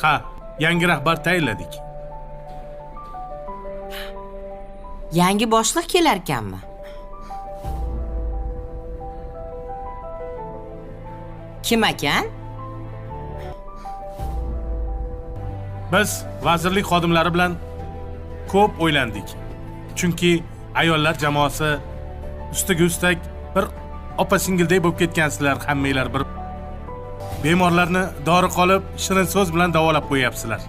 Ha, yangi rahbar tayinladik. Yangi boshliq kelar ekanmi? Kim ekan? Biz vazirlik xodimlari bilan ko'p o'ylandik. Chunki ayollar jamoasi ustiga ustak bir opa-singilday bo'lib ketgansizlar, hammanglar bir bemorlarni dori qolib, shirin so'z bilan davolab qo'yapsizlar.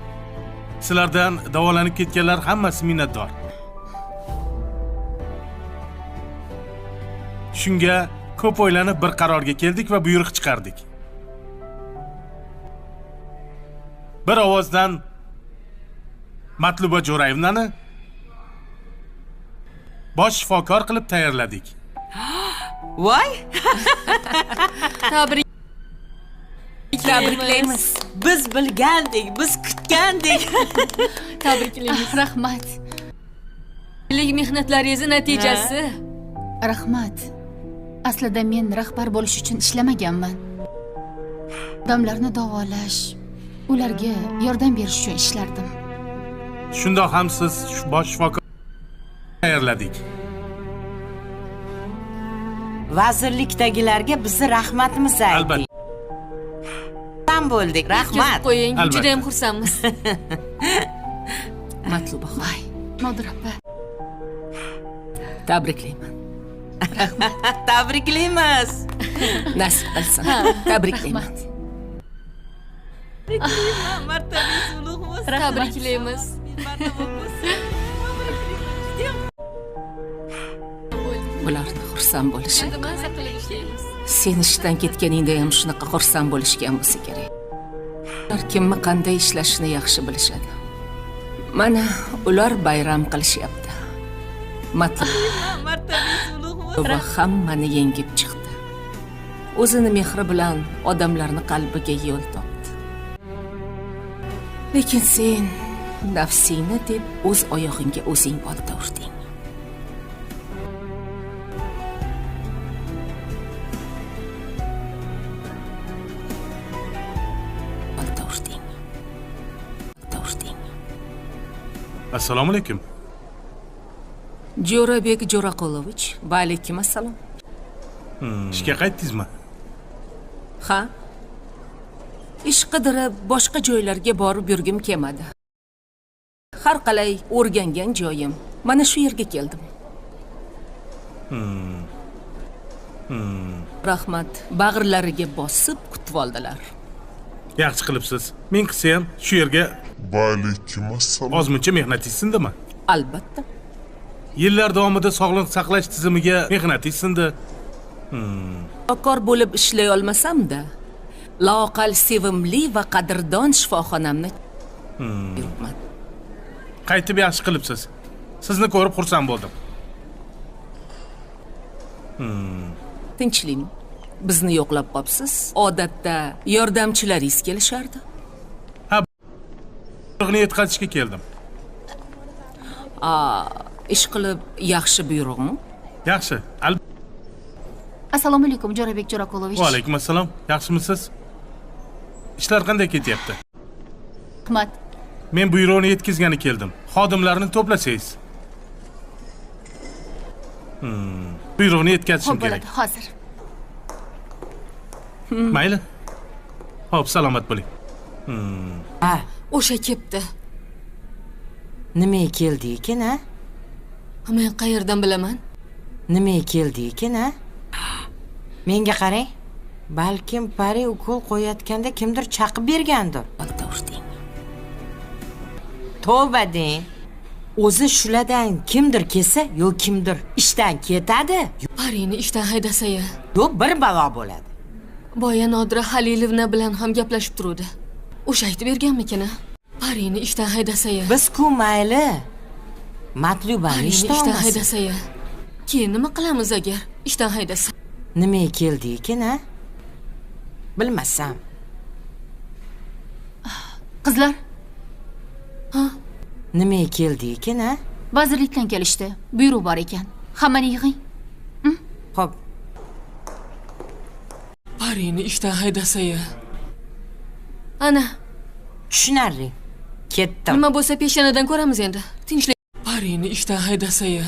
Sizlardan davolanib ketganlar hammasi minnatdor. Shunga ko'p o'ylanib bir qarorga keldik va buyruq chiqardik. Bir ovozdan Matluba Jo'rayevnani bosh shifokor qilib tayyorladik. Voy! Tabriklaymiz. Biz bilgandik, biz kutgandik. Tabriklaymiz. Rahmat. Yillik mehnatlaringiz natijasi. Rahmat. Aslida men rahbar bo'lish uchun ishlamaganman. Odamlarni davolash, ularga yordam berish uchun ishlardim. Shundoq ham siz bosh shifokor tayyorladik. Vazirlikdagilarga bizni rahmatimiz ayting. Albatta. Bo'ldik, rahmat. Qo'ying, Albatta. juda ham xursandmiz. Matluba Voy, Nodir opa. tabriklayman. Tabriklaymiz. Nasib qilsin. Tabriklayman. Martabasi ulug' bo'lsin. Tabriklaymiz. Bularni xursand bo'lishi. Maza qilib ishlaymiz. Sen ishdan ketganingda ham shunaqa xursand bo'lishgan bo'lsa kerak. Ular kimni qanday ishlashini yaxshi bilishadi. Mana ular bayram qilishyapti. Martabasi ulug' bo'lsin. Va hammani yengib chiqdi. O'zini mehri bilan odamlarni qalbiga yo'l topdi. Lekin sen nafsingni deb o'z oyog'ingga o'zing bolta urding. Assalomu alaykum. Jo'rabek Jo'raqolovich, va alaykum assalom. Ishga qaytdingizmi? Ha? Ish qidirib boshqa joylarga borib yurgim kelmadi. Har qalay o'rgangan joyim. Mana shu yerga keldim. Rahmat, bag'rlariga bosib kutib oldilar. Yaxshi qilibsiz. Men qilsa ham shu yerga Alaykum assalom. ozmuncha mehnatingiz sindimi? Albatta. Yillar davomida sog'liqni saqlash tizimiga mehnatingiz sindi. Shifokor bo'lib ishlay olmasam-da, loqal sevimli va qadrdon shifoxonamni yuribman. Qaytib yaxshi qilibsiz. Sizni ko'rib xursand bo'ldim. Tinchlik. Bizni yo'qlab qopsiz. Odatda yordamchilaringiz kelishardi. Buyruqni yetkazishga keldim. Ish qilib yaxshi buyruqmi? Yaxshi. Assalomu alaykum, Jo'rabek Jo'raqolovich. Va alaykum assalom. Yaxshimisiz? Ishlar qanday ketyapti? Rahmat. Men buyruqni yetkazgani keldim. Xodimlarni to'plasangiz. Buyruqni yetkazishim Xo'p, kerak. bo'ladi, hozir. Mayli. Xo'p, salomat bo'ling. Ha, O'sha kepti. nimaga keldi ekan, ha? Men qayerdan bilaman? Nimaga keldi ekan, ha? Menga qarang. Balkim pari ukol qo'yayotganda kimdir chaqib bergandir. Bolta urding. Tavba deng. O'zi shulardan kimdir kelsa, yo kimdir ishdan ketadi, Parini ishdan haydasa-ya. yo bir balo bo'ladi. Boya Nodira Halilovna bilan ham gaplashib turdi. O'sha aytib berganmikin? Parini ishdan haydasa-ya. Biz-ku mayli. Matlubani Parini ishdan ishdan olmasin. haydasa-ya. Keyin nima qilamiz agar ishdan haydasa? Nimaga keldi ekan, ha? Bilmasam. Qizlar, Nimaga keldi ekan, ha? vazirlikdan kelishdi. Buyruq bor ekan. Hammani yig'ing. Xo'p, Parini ishdan haydasa-ya. Ana, tushunarli. Ketdim. Nima bo'lsa peshanadan ko'ramiz endi. Tinchlik. Parini ishdan haydasa-ya.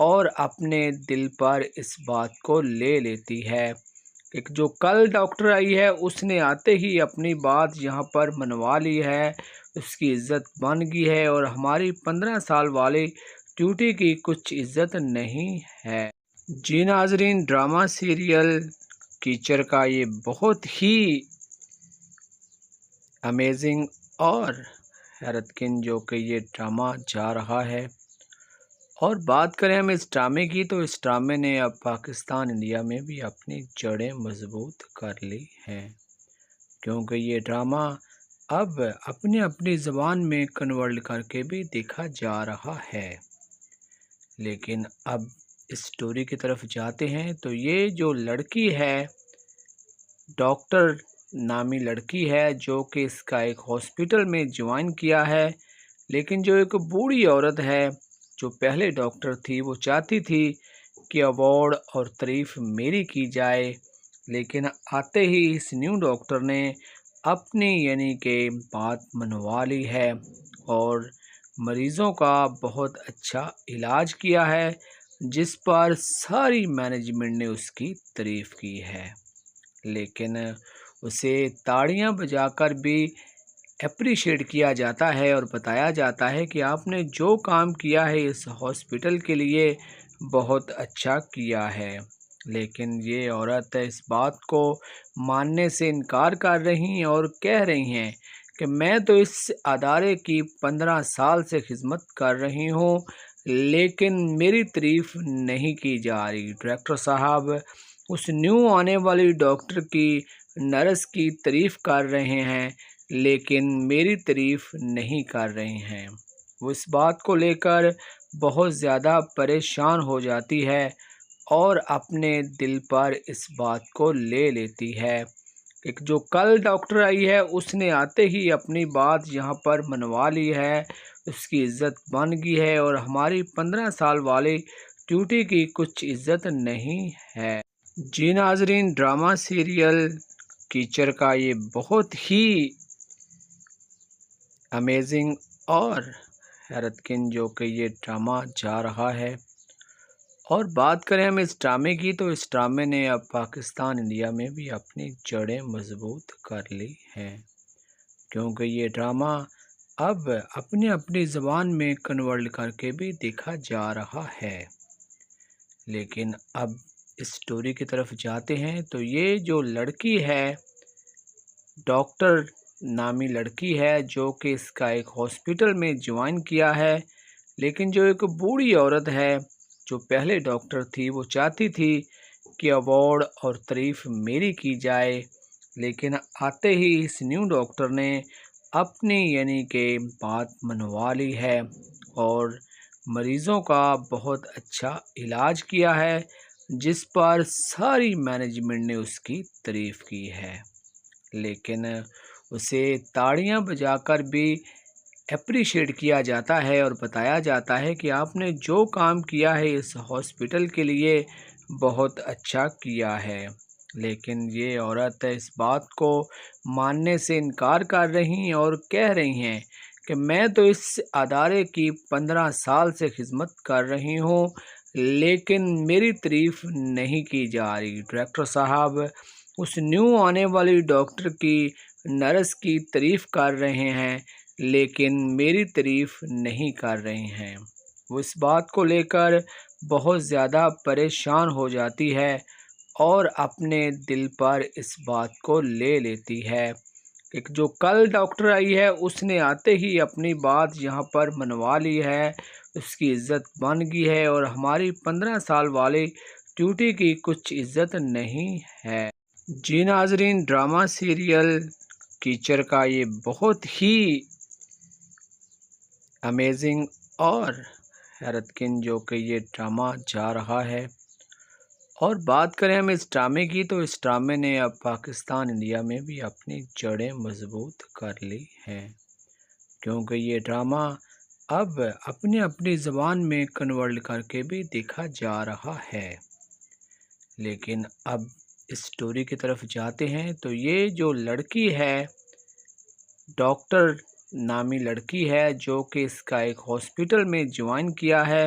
اور اپنے دل پر اس بات کو لے لیتی ہے کہ جو کل ڈاکٹر آئی ہے اس نے آتے ہی اپنی بات یہاں پر منوا لی ہے، اس کی عزت بن گئی ہے اور ہماری 15 سال والی ڈیوٹی کی کچھ عزت نہیں ہے۔ جی ناظرین، ڈرامہ سیریل کیچر کا یہ بہت ہی امیزنگ اور حیرت کن جو کہ یہ ڈرامہ جا رہا ہے، اور بات کریں ہم اس ڈرامے کی تو اس ڈرامے نے اب پاکستان انڈیا میں بھی اپنی جڑیں مضبوط کر لی ہیں، کیونکہ یہ ڈرامہ اب اپنی اپنی زبان میں کنورٹ کر کے بھی دیکھا جا رہا ہے۔ لیکن اب اس سٹوری کی طرف جاتے ہیں تو یہ جو لڑکی ہے، ڈاکٹر نامی لڑکی ہے جو کہ اس کا ایک ہاسپٹل میں جوائن کیا ہے، لیکن جو ایک بوڑھی عورت ہے جو پہلے ڈاکٹر تھی، وہ چاہتی تھی کہ ایوارڈ اور تعریف میری کی جائے، لیکن آتے ہی اس نیو ڈاکٹر نے اپنی یعنی کہ بات منوا لی ہے اور مریضوں کا بہت اچھا علاج کیا ہے، جس پر ساری مینجمنٹ نے اس کی تعریف کی ہے، لیکن اسے تاڑیاں بجا کر بھی اپریشیٹ کیا جاتا ہے اور بتایا جاتا ہے کہ آپ نے جو کام کیا ہے اس ہاسپٹل کے لیے بہت اچھا کیا ہے، لیکن یہ عورت اس بات کو ماننے سے انکار کر رہی ہیں اور کہہ رہی ہیں کہ میں تو اس ادارے کی 15 سال سے خدمت کر رہی ہوں، لیکن میری تعریف نہیں کی جا رہی۔ ڈائریکٹر صاحب اس نیو آنے والی ڈاکٹر کی نرس کی تعریف کر رہے ہیں، لیکن میری تعریف نہیں کر رہے ہیں۔ وہ اس بات کو لے کر بہت زیادہ پریشان ہو جاتی ہے اور اپنے دل پر اس بات کو لے لیتی ہے کہ جو کل ڈاکٹر آئی ہے اس نے آتے ہی اپنی بات یہاں پر منوا لی ہے، اس کی عزت بن گئی ہے اور ہماری 15 سال والی ڈیوٹی کی کچھ عزت نہیں ہے۔ جی ناظرین، ڈرامہ سیریل کیچر کا یہ بہت ہی امیزنگ اور حیرت کن جو کہ یہ ڈرامہ جا رہا ہے، اور بات کریں ہم اس ڈرامے کی تو اس ڈرامے نے اب پاکستان انڈیا میں بھی اپنی جڑیں مضبوط کر لی ہیں، کیونکہ یہ ڈرامہ اب اپنی اپنی زبان میں کنورٹ کر کے بھی دیکھا جا رہا ہے۔ لیکن اب اس سٹوری کی طرف جاتے ہیں تو یہ جو لڑکی ہے، ڈاکٹر نامی لڑکی ہے جو کہ اس کا ایک ہاسپٹل میں جوائن کیا ہے، لیکن جو ایک بوڑھی عورت ہے جو پہلے ڈاکٹر تھی، وہ چاہتی تھی کہ ایوارڈ اور تعریف میری کی جائے، لیکن آتے ہی اس نیو ڈاکٹر نے اپنی یعنی کہ بات منوا لی ہے اور مریضوں کا بہت اچھا علاج کیا ہے، جس پر ساری مینجمنٹ نے اس کی تعریف کی ہے، لیکن اسے تاڑیاں بجا کر بھی اپریشیٹ کیا جاتا ہے اور بتایا جاتا ہے کہ آپ نے جو کام کیا ہے اس ہاسپٹل کے لیے بہت اچھا کیا ہے، لیکن یہ عورت اس بات کو ماننے سے انکار کر رہی ہیں اور کہہ رہی ہیں کہ میں تو اس ادارے کی 15 سال سے خدمت کر رہی ہوں، لیکن میری تعریف نہیں کی جا رہی۔ ڈائریکٹر صاحب اس نیو آنے والی ڈاکٹر کی نرس کی تعریف کر رہے ہیں، لیکن میری تعریف نہیں کر رہے ہیں۔ وہ اس بات کو لے کر بہت زیادہ پریشان ہو جاتی ہے اور اپنے دل پر اس بات کو لے لیتی ہے کہ جو کل ڈاکٹر آئی ہے اس نے آتے ہی اپنی بات یہاں پر منوا لی ہے، اس کی عزت بن گئی ہے اور ہماری 15 سال والی ڈیوٹی کی کچھ عزت نہیں ہے۔ جی ناظرین، ڈرامہ سیریل کیچر کا یہ بہت ہی امیزنگ اور حیرت کن جو کہ یہ ڈرامہ جا رہا ہے، اور بات کریں ہم اس ڈرامے کی تو اس ڈرامے نے اب پاکستان انڈیا میں بھی اپنی جڑیں مضبوط کر لی ہیں، کیونکہ یہ ڈرامہ اب اپنی اپنی زبان میں کنورٹ کر کے بھی دیکھا جا رہا ہے۔ لیکن اب اس سٹوری کی طرف جاتے ہیں تو یہ جو لڑکی ہے، ڈاکٹر نامی لڑکی ہے جو کہ اس کا ایک ہاسپٹل میں جوائن کیا ہے،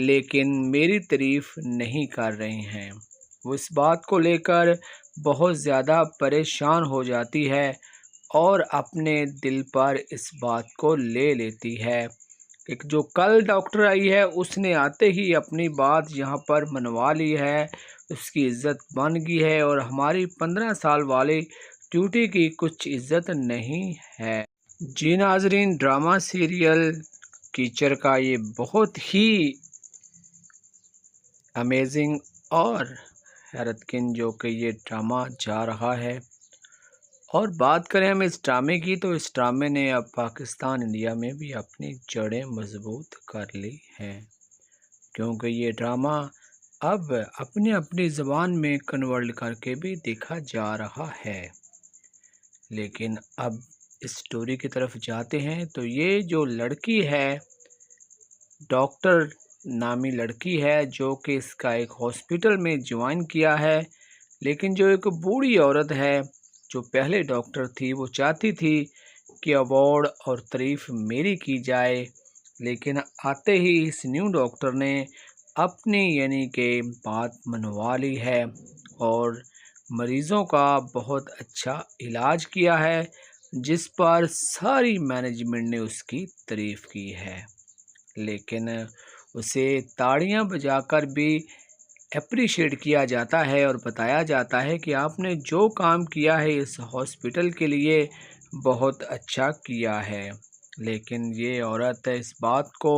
لیکن میری تعریف نہیں کر رہے ہیں۔ وہ اس بات کو لے کر بہت زیادہ پریشان ہو جاتی ہے اور اپنے دل پر اس بات کو لے لیتی ہے کہ جو کل ڈاکٹر آئی ہے اس نے آتے ہی اپنی بات یہاں پر منوا لی ہے، اس کی عزت بن گئی ہے اور ہماری 15 سال والی ڈیوٹی کی کچھ عزت نہیں ہے۔ جی ناظرین، ڈرامہ سیریل کیچر کا یہ بہت ہی امیزنگ اور حیرت کن جو کہ یہ ڈرامہ جا رہا ہے، اور بات کریں ہم اس ڈرامے کی تو اس ڈرامے نے اب پاکستان انڈیا میں بھی اپنی جڑیں مضبوط کر لی ہیں، کیونکہ یہ ڈرامہ اب اپنی اپنی زبان میں کنورٹ کر کے بھی دیکھا جا رہا ہے۔ لیکن اب اس سٹوری کی طرف جاتے ہیں تو یہ جو لڑکی ہے، ڈاکٹر نامی لڑکی ہے جو کہ اس کا ایک ہاسپٹل میں جوائن کیا ہے، لیکن جو ایک بوڑھی عورت ہے جو پہلے ڈاکٹر تھی، وہ چاہتی تھی کہ ایوارڈ اور تعریف میری کی جائے، لیکن آتے ہی اس نیو ڈاکٹر نے اپنی یعنی کہ بات منوا لی ہے اور مریضوں کا بہت اچھا علاج کیا ہے، جس پر ساری مینجمنٹ نے اس کی تعریف کی ہے، لیکن اسے تاڑیاں بجا کر بھی اپریشیٹ کیا جاتا ہے اور بتایا جاتا ہے کہ آپ نے جو کام کیا ہے اس ہاسپٹل کے لیے بہت اچھا کیا ہے، لیکن یہ عورت اس بات کو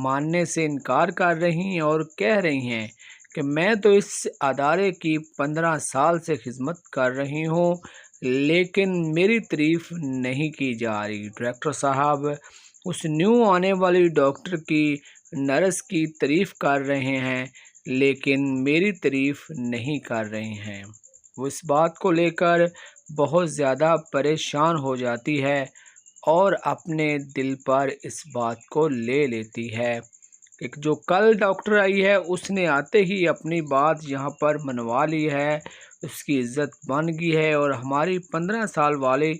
ماننے سے انکار کر رہی ہیں اور کہہ رہی ہیں کہ میں تو اس ادارے کی 15 سال سے خدمت کر رہی ہوں، لیکن میری تعریف نہیں کی جا رہی۔ ڈائریکٹر صاحب اس نیو آنے والی ڈاکٹر کی نرس کی تعریف کر رہے ہیں، لیکن میری تعریف نہیں کر رہے ہیں۔ وہ اس بات کو لے کر بہت زیادہ پریشان ہو جاتی ہے اور اپنے دل پر اس بات کو لے لیتی ہے کہ جو کل ڈاکٹر آئی ہے اس نے آتے ہی اپنی بات یہاں پر منوا لی ہے، اس کی عزت بن گئی ہے اور ہماری 15 سال والی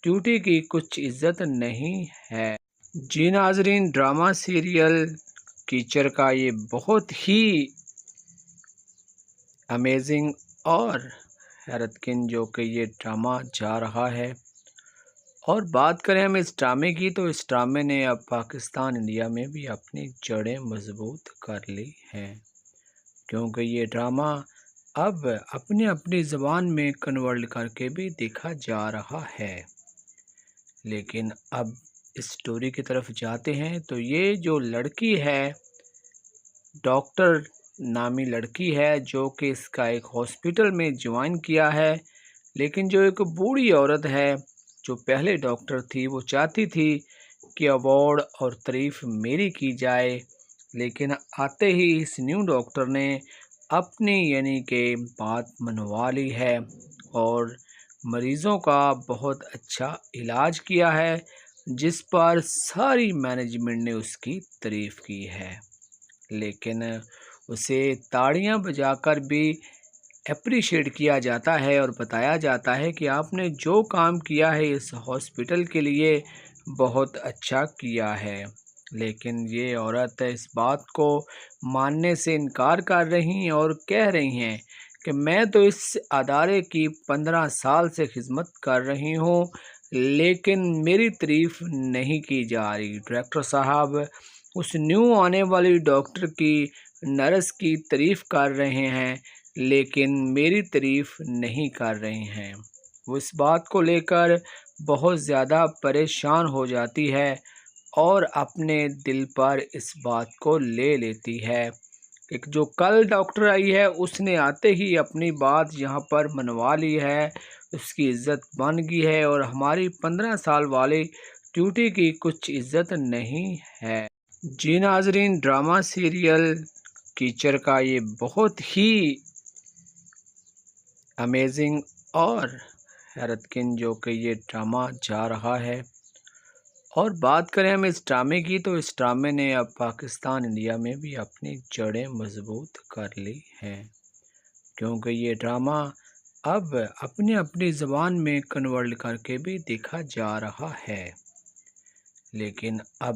ڈیوٹی کی کچھ عزت نہیں ہے۔ جی ناظرین، ڈرامہ سیریل کیچر کا یہ بہت ہی امیزنگ اور حیرت کن جو کہ یہ ڈرامہ جا رہا ہے، اور بات کریں ہم اس ڈرامے کی تو اس ڈرامے نے اب پاکستان انڈیا میں بھی اپنی جڑیں مضبوط کر لی ہیں، کیونکہ یہ ڈرامہ اب اپنی اپنی زبان میں کنورٹ کر کے بھی دیکھا جا رہا ہے۔ لیکن اب اس سٹوری کی طرف جاتے ہیں تو یہ جو لڑکی ہے، ڈاکٹر نامی لڑکی ہے جو کہ اس کا ایک ہاسپٹل میں جوائن کیا ہے، لیکن جو ایک بوڑھی عورت ہے جو پہلے ڈاکٹر تھی، وہ چاہتی تھی کہ ایوارڈ اور تعریف میری کی جائے، لیکن آتے ہی اس نیو ڈاکٹر نے اپنی یعنی کہ بات منوا لی ہے اور مریضوں کا بہت اچھا علاج کیا ہے، جس پر ساری مینجمنٹ نے اس کی تعریف کی ہے، لیکن اسے تاڑیاں بجا کر بھی اپریشیٹ کیا جاتا ہے اور بتایا جاتا ہے کہ آپ نے جو کام کیا ہے اس ہاسپٹل کے لیے بہت اچھا کیا ہے، لیکن یہ عورت اس بات کو ماننے سے انکار کر رہی ہیں اور کہہ رہی ہیں کہ میں تو اس ادارے کی 15 سال سے خدمت کر رہی ہوں، لیکن میری تعریف نہیں کی جا رہی۔ ڈائریکٹر صاحب اس نیو آنے والی ڈاکٹر کی نرس کی تعریف کر رہے ہیں، لیکن میری تعریف نہیں کر رہے ہیں۔ وہ اس بات کو لے کر بہت زیادہ پریشان ہو جاتی ہے اور اپنے دل پر اس بات کو لے لیتی ہے کہ جو کل ڈاکٹر آئی ہے اس نے آتے ہی اپنی بات یہاں پر منوا لی ہے، اس کی عزت بن گئی ہے اور ہماری 15 سال والی ڈیوٹی کی کچھ عزت نہیں ہے۔ جی ناظرین، ڈرامہ سیریل کیچر کا یہ بہت ہی امیزنگ اور حیرت کن جو کہ یہ ڈرامہ جا رہا ہے، اور بات کریں ہم اس ڈرامے کی تو اس ڈرامے نے اب پاکستان انڈیا میں بھی اپنی جڑیں مضبوط کر لی ہیں، کیونکہ یہ ڈرامہ اب اپنی اپنی زبان میں کنورٹ کر کے بھی دیکھا جا رہا ہے۔ لیکن اب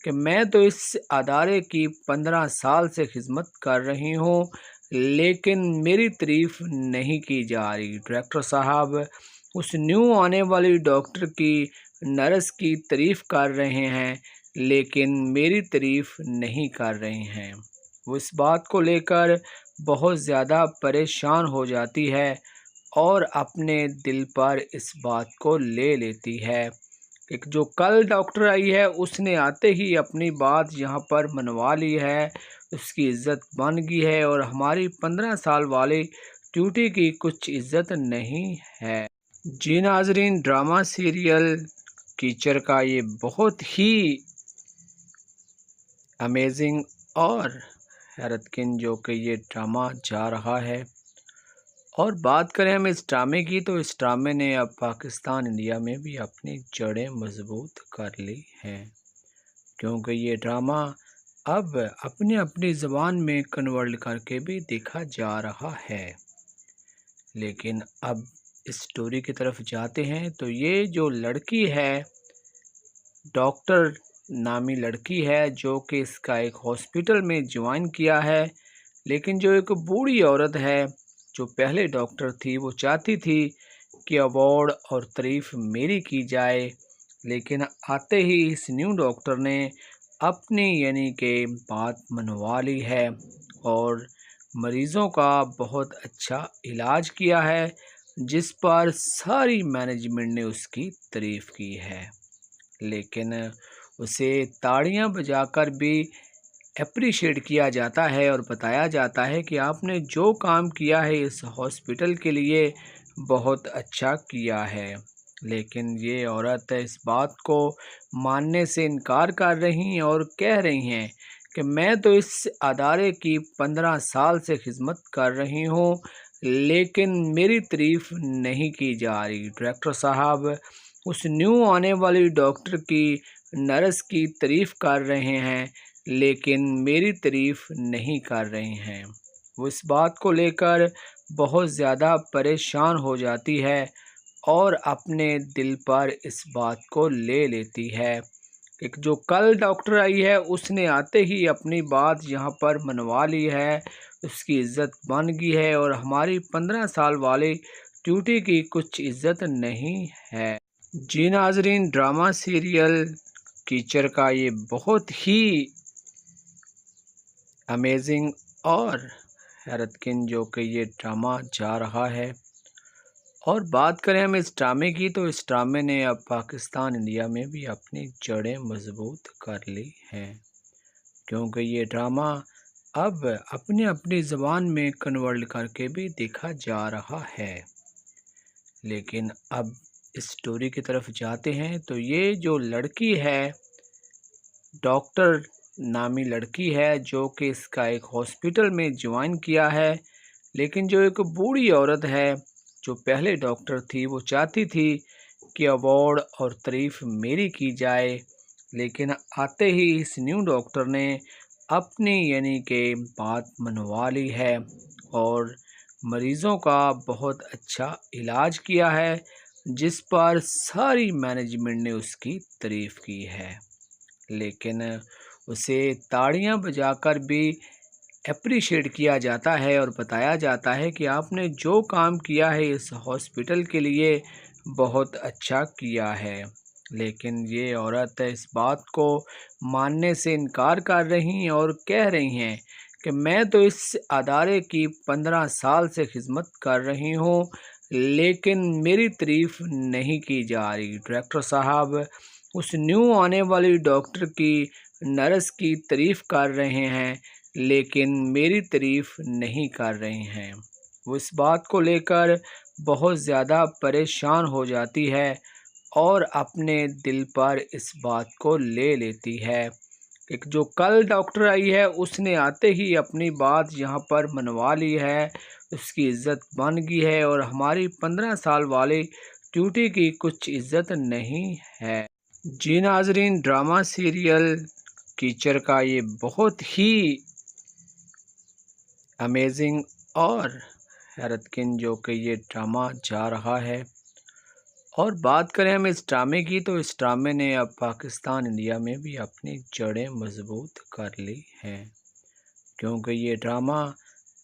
کہ میں تو اس ادارے کی 15 سال سے خدمت کر رہی ہوں لیکن میری تعریف نہیں کی جا رہی۔ ڈائریکٹر صاحب اس نیو آنے والی ڈاکٹر کی نرس کی تعریف کر رہے ہیں لیکن میری تعریف نہیں کر رہے ہیں۔ وہ اس بات کو لے کر بہت زیادہ پریشان ہو جاتی ہے اور اپنے دل پر اس بات کو لے لیتی ہے کہ جو کل ڈاکٹر آئی ہے اس نے آتے ہی اپنی بات یہاں پر منوا لی ہے، اس کی عزت بن گئی ہے اور ہماری 15 سال والی ڈیوٹی کی کچھ عزت نہیں ہے۔ جی ناظرین، ڈرامہ سیریل کیچر کا یہ بہت ہی امیزنگ اور حیرت کن جو کہ یہ ڈرامہ جا رہا ہے، اور بات کریں ہم اس ڈرامے کی تو اس ڈرامے نے اب پاکستان انڈیا میں بھی اپنی جڑیں مضبوط کر لی ہیں، کیونکہ یہ ڈرامہ اب اپنی اپنی زبان میں کنورٹ کر کے بھی دیکھا جا رہا ہے۔ لیکن اب اس سٹوری کی طرف جاتے ہیں تو یہ جو لڑکی ہے، ڈاکٹر نامی لڑکی ہے جو کہ اس کا ایک ہاسپٹل میں جوائن کیا ہے، لیکن جو ایک بوڑھی عورت ہے جو پہلے ڈاکٹر تھی وہ چاہتی تھی کہ ایوارڈ اور تعریف میری کی جائے، لیکن آتے ہی اس نیو ڈاکٹر نے اپنی یعنی کہ بات منوا لی ہے اور مریضوں کا بہت اچھا علاج کیا ہے، جس پر ساری مینجمنٹ نے اس کی تعریف کی ہے، لیکن اسے تاڑیاں بجا کر بھی اپریشیٹ کیا جاتا ہے اور بتایا جاتا ہے کہ آپ نے جو کام کیا ہے اس ہاسپٹل کے لیے بہت اچھا کیا ہے، لیکن یہ عورت اس بات کو ماننے سے انکار کر رہی ہیں اور کہہ رہی ہیں کہ میں تو اس ادارے کی 15 سال سے خدمت کر رہی ہوں لیکن میری تعریف نہیں کی جا رہی۔ ڈائریکٹر صاحب اس نیو آنے والی ڈاکٹر کی نرس کی تعریف کر رہے ہیں لیکن میری تعریف نہیں کر رہے ہیں۔ وہ اس بات کو لے کر بہت زیادہ پریشان ہو جاتی ہے اور اپنے دل پر اس بات کو لے لیتی ہے کہ جو کل ڈاکٹر آئی ہے اس نے آتے ہی اپنی بات یہاں پر منوا لی ہے، اس کی عزت بن گئی ہے اور ہماری 15 سال والی ڈیوٹی کی کچھ عزت نہیں ہے۔ جی ناظرین، ڈرامہ سیریل کیچر کا یہ بہت ہی امیزنگ اور حیرت کن جو کہ یہ ڈرامہ جا رہا ہے، اور بات کریں ہم اس ڈرامے کی تو اس ڈرامے نے اب پاکستان انڈیا میں بھی اپنی جڑیں مضبوط کر لی ہیں، کیونکہ یہ ڈرامہ اب اپنی اپنی زبان میں کنورٹ کر کے بھی دیکھا جا رہا ہے۔ لیکن اب اس سٹوری کی طرف جاتے ہیں تو یہ جو لڑکی ہے، ڈاکٹر نامی لڑکی ہے جو کہ اس کا ایک ہاسپٹل میں جوائن کیا ہے، لیکن جو ایک بوڑھی عورت ہے جو پہلے ڈاکٹر تھی وہ چاہتی تھی کہ ایوارڈ اور تعریف میری کی جائے، لیکن آتے ہی اس نیو ڈاکٹر نے اپنی یعنی کہ بات منوا لی ہے اور مریضوں کا بہت اچھا علاج کیا ہے، جس پر ساری مینجمنٹ نے اس کی تعریف کی ہے، لیکن اسے تاڑیاں بجا کر بھی اپریشیٹ کیا جاتا ہے اور بتایا جاتا ہے کہ آپ نے جو کام کیا ہے اس ہاسپٹل کے لیے بہت اچھا کیا ہے، لیکن یہ عورت اس بات کو ماننے سے انکار کر رہی ہیں اور کہہ رہی ہیں کہ میں تو اس ادارے کی 15 سال سے خدمت کر رہی ہوں لیکن میری تعریف نہیں کی جا رہی۔ ڈائریکٹر صاحب اس نیو آنے والی ڈاکٹر کی نرس کی تعریف کر رہے ہیں لیکن میری تعریف نہیں کر رہے ہیں۔ وہ اس بات کو لے کر بہت زیادہ پریشان ہو جاتی ہے اور اپنے دل پر اس بات کو لے لیتی ہے کہ جو کل ڈاکٹر آئی ہے اس نے آتے ہی اپنی بات یہاں پر منوا لی ہے، اس کی عزت بن گئی ہے اور ہماری 15 سال والی ڈیوٹی کی کچھ عزت نہیں ہے۔ جی ناظرین، ڈرامہ سیریل کیچر کا یہ بہت ہی امیزنگ اور حیرت کن جو کہ یہ ڈرامہ جا رہا ہے، اور بات کریں ہم اس ڈرامے کی تو اس ڈرامے نے اب پاکستان انڈیا میں بھی اپنی جڑیں مضبوط کر لی ہیں، کیونکہ یہ ڈرامہ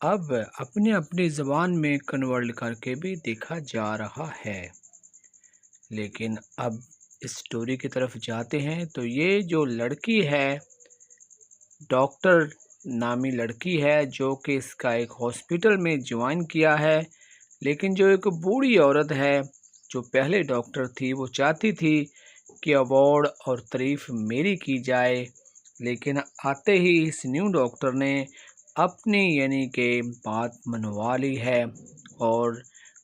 اب اپنی اپنی زبان میں کنورٹ کر کے بھی دیکھا جا رہا ہے۔ لیکن اب اس سٹوری کی طرف جاتے ہیں تو یہ جو لڑکی ہے، ڈاکٹر نامی لڑکی ہے، جو کہ اس کا ایک ہاسپٹل میں جوائن کیا ہے، لیکن جو ایک بوڑھی عورت ہے جو پہلے ڈاکٹر تھی، وہ چاہتی تھی کہ ایوارڈ اور تعریف میری کی جائے، لیکن آتے ہی اس نیو ڈاکٹر نے اپنی یعنی کہ بات منوا لی ہے اور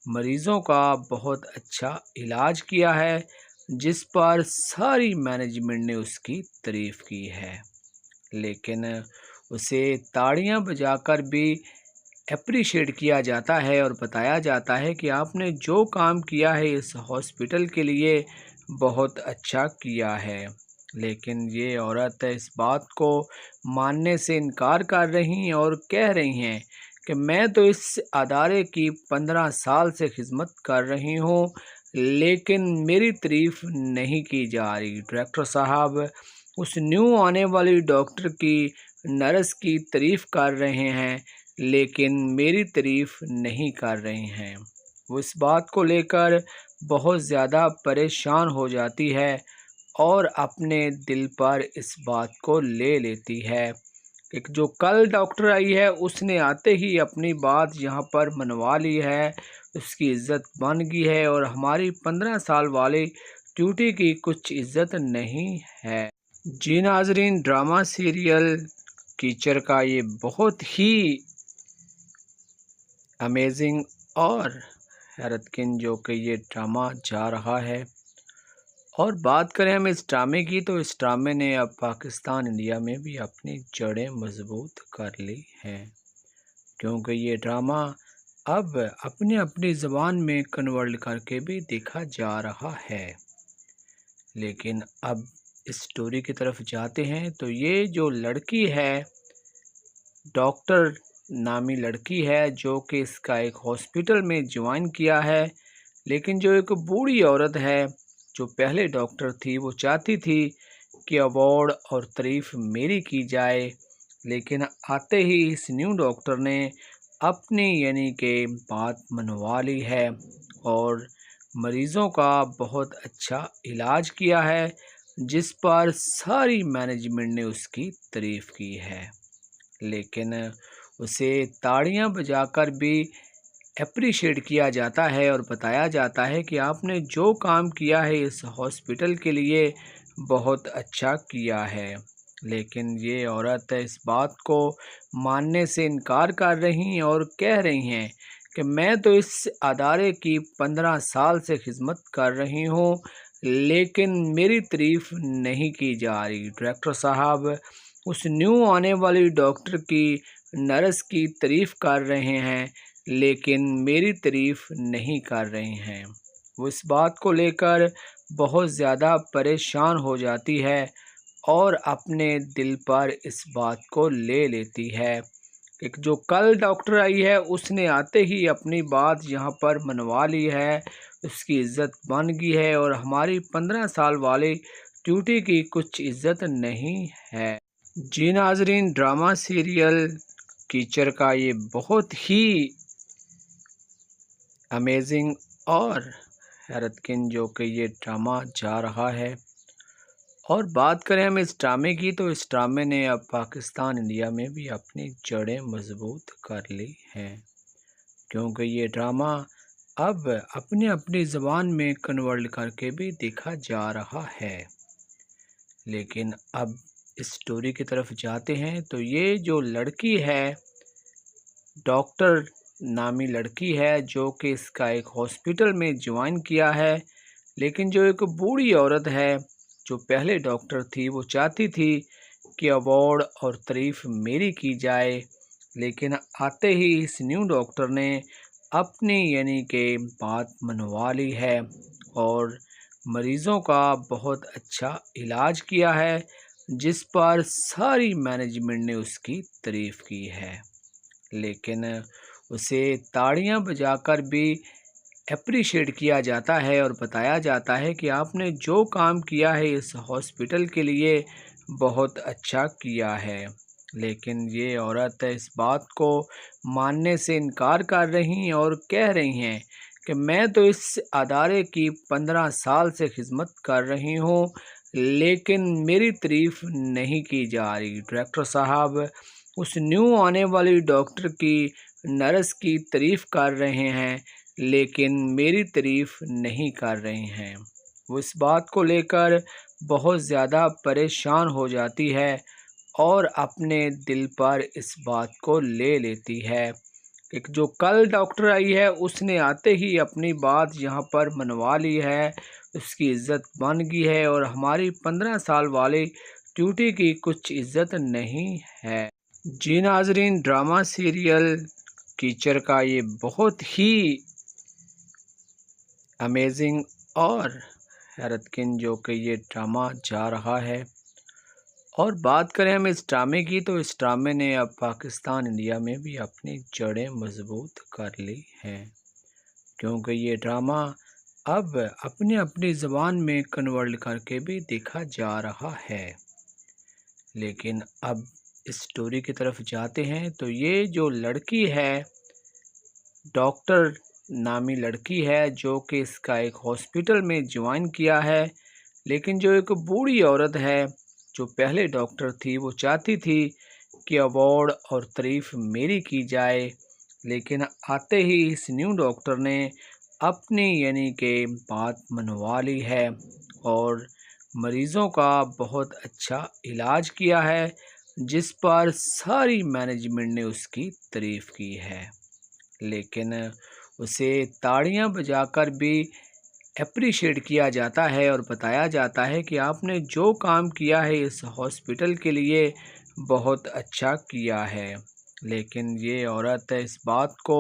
مریضوں کا بہت اچھا علاج کیا ہے، جس پر ساری مینجمنٹ نے اس کی تعریف کی ہے، لیکن اسے تاڑیاں بجا کر بھی اپریشیٹ کیا جاتا ہے اور بتایا جاتا ہے کہ آپ نے جو کام کیا ہے اس ہاسپٹل کے لیے بہت اچھا کیا ہے۔ لیکن یہ عورت اس بات کو ماننے سے انکار کر رہی ہیں اور کہہ رہی ہیں کہ میں تو اس ادارے کی 15 سال سے خدمت کر رہی ہوں، لیکن میری تعریف نہیں کی جا رہی۔ ڈائریکٹر صاحب اس نیو آنے والی ڈاکٹر کی، نرس کی تعریف کر رہے ہیں، لیکن میری تعریف نہیں کر رہے ہیں۔ وہ اس بات کو لے کر بہت زیادہ پریشان ہو جاتی ہے اور اپنے دل پر اس بات کو لے لیتی ہے۔ ایک جو کل ڈاکٹر آئی ہے، اس نے آتے ہی اپنی بات یہاں پر منوا لی ہے، اس کی عزت بن گئی ہے اور ہماری 15 سال والی ڈیوٹی کی کچھ عزت نہیں ہے۔ جی ناظرین، ڈرامہ سیریل کیچر کا یہ بہت ہی امیزنگ اور حیرت کن جو کہ یہ ڈرامہ جا رہا ہے، اور بات کریں ہم اس ڈرامے کی تو اس ڈرامے نے اب پاکستان انڈیا میں بھی اپنی جڑیں مضبوط کر لی ہیں، کیونکہ یہ ڈرامہ اب اپنی اپنی زبان میں کنورٹ کر کے بھی دیکھا جا رہا ہے۔ لیکن اب اس سٹوری کی طرف جاتے ہیں تو یہ جو لڑکی ہے، ڈاکٹر نامی لڑکی ہے، جو کہ اس کا ایک ہاسپٹل میں جوائن کیا ہے، لیکن جو ایک بوڑھی عورت ہے جو پہلے ڈاکٹر تھی، وہ چاہتی تھی کہ ایوارڈ اور تعریف میری کی جائے، لیکن آتے ہی اس نیو ڈاکٹر نے اپنی یعنی کہ بات منوا لی ہے اور مریضوں کا بہت اچھا علاج کیا ہے، جس پر ساری مینجمنٹ نے اس کی تعریف کی ہے، لیکن اسے تاڑیاں بجا کر بھی اپریشیٹ کیا جاتا ہے اور بتایا جاتا ہے کہ آپ نے جو کام کیا ہے اس ہاسپٹل کے لیے بہت اچھا کیا ہے۔ لیکن یہ عورت اس بات کو ماننے سے انکار کر رہی ہیں اور کہہ رہی ہیں کہ میں تو اس ادارے کی 15 سال سے خدمت کر رہی ہوں، لیکن میری تعریف نہیں کی جا رہی۔ ڈائریکٹر صاحب اس نیو آنے والی ڈاکٹر کی، نرس کی تعریف کر رہے ہیں، لیکن میری تعریف نہیں کر رہے ہیں۔ وہ اس بات کو لے کر بہت زیادہ پریشان ہو جاتی ہے اور اپنے دل پر اس بات کو لے لیتی ہے۔ ایک جو کل ڈاکٹر آئی ہے، اس نے آتے ہی اپنی بات یہاں پر منوا لی ہے، اس کی عزت بن گئی ہے اور ہماری 15 سال والی ڈیوٹی کی کچھ عزت نہیں ہے۔ جی ناظرین، ڈرامہ سیریل کیچر کا یہ بہت ہی امیزنگ اور حیرت کن جو کہ یہ ڈرامہ جا رہا ہے، اور بات کریں ہم اس ڈرامے کی تو اس ڈرامے نے اب پاکستان انڈیا میں بھی اپنی جڑیں مضبوط کر لی ہیں، کیونکہ یہ ڈرامہ اب اپنی اپنی زبان میں کنورٹ کر کے بھی دیکھا جا رہا ہے۔ لیکن اب اس سٹوری کی طرف جاتے ہیں تو یہ جو لڑکی ہے، ڈاکٹر نامی لڑکی ہے، جو کہ اس کا ایک ہاسپٹل میں جوائن کیا ہے، لیکن جو ایک بوڑھی عورت ہے جو پہلے ڈاکٹر تھی، وہ چاہتی تھی کہ ایوارڈ اور تعریف میری کی جائے، لیکن آتے ہی اس نیو ڈاکٹر نے اپنی یعنی کہ بات منوا لی ہے اور مریضوں کا بہت اچھا علاج کیا ہے، جس پر ساری مینجمنٹ نے اس کی تعریف کی ہے، لیکن اسے تاڑیاں بجا کر بھی اپریشیٹ کیا جاتا ہے اور بتایا جاتا ہے کہ آپ نے جو کام کیا ہے اس ہاسپٹل کے لیے بہت اچھا کیا ہے، لیکن یہ عورت اس بات کو ماننے سے انکار کر رہی ہیں اور کہہ رہی ہیں کہ میں تو اس ادارے کی 15 سال سے خدمت کر رہی ہوں، لیکن میری تعریف نہیں کی جا رہی۔ ڈائریکٹر صاحب اس نیو آنے والی ڈاکٹر کی، نرس کی تعریف کر رہے ہیں، لیکن میری تعریف نہیں کر رہے ہیں۔ وہ اس بات کو لے کر بہت زیادہ پریشان ہو جاتی ہے اور اپنے دل پر اس بات کو لے لیتی ہے۔ ایک جو کل ڈاکٹر آئی ہے اس نے آتے ہی اپنی بات یہاں پر منوا لی ہے، اس کی عزت بن گئی ہے اور ہماری 15 سال والی ڈیوٹی کی کچھ عزت نہیں ہے۔ جی ناظرین، ڈرامہ سیریل کیچر کا یہ بہت ہی امیزنگ اور حیرت کن جو کہ یہ ڈرامہ جا رہا ہے، اور بات کریں ہم اس ڈرامے کی تو اس ڈرامے نے اب پاکستان انڈیا میں بھی اپنی جڑیں مضبوط کر لی ہیں، کیونکہ یہ ڈرامہ اب اپنی اپنی زبان میں کنورٹ کر کے بھی دیکھا جا رہا ہے۔ لیکن اب اس سٹوری کی طرف جاتے ہیں تو یہ جو لڑکی ہے، ڈاکٹر نامی لڑکی ہے جو کہ اس کا ایک ہاسپٹل میں جوائن کیا ہے، لیکن جو ایک بوڑھی عورت ہے جو پہلے ڈاکٹر تھی، وہ چاہتی تھی کہ ایوارڈ اور تعریف میری کی جائے، لیکن آتے ہی اس نیو ڈاکٹر نے اپنی یعنی کہ بات منوا لی ہے اور مریضوں کا بہت اچھا علاج کیا ہے، جس پر ساری مینجمنٹ نے اس کی تعریف کی ہے، لیکن اسے تاڑیاں بجا کر بھی اپریشیٹ کیا جاتا ہے اور بتایا جاتا ہے کہ آپ نے جو کام کیا ہے اس ہاسپٹل کے لیے بہت اچھا کیا ہے، لیکن یہ عورت اس بات کو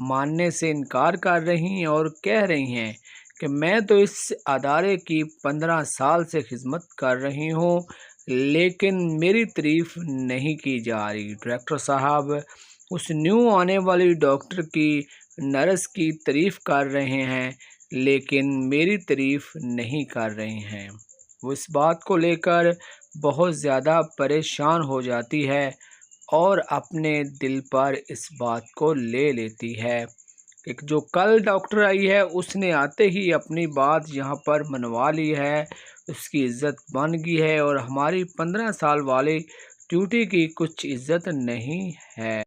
ماننے سے انکار کر رہی ہیں اور کہہ رہی ہیں کہ میں تو اس ادارے کی 15 سال سے خدمت کر رہی ہوں، لیکن میری تعریف نہیں کی جا رہی۔ ڈائریکٹر صاحب اس نیو آنے والی ڈاکٹر کی، نرس کی تعریف کر رہے ہیں، لیکن میری تعریف نہیں کر رہے ہیں۔ وہ اس بات کو لے کر بہت زیادہ پریشان ہو جاتی ہے اور اپنے دل پر اس بات کو لے لیتی ہے۔ ایک جو کل ڈاکٹر آئی ہے اس نے آتے ہی اپنی بات یہاں پر منوا لی ہے، اس کی عزت بن گئی ہے اور ہماری 15 سال والی ڈیوٹی کی کچھ عزت نہیں ہے۔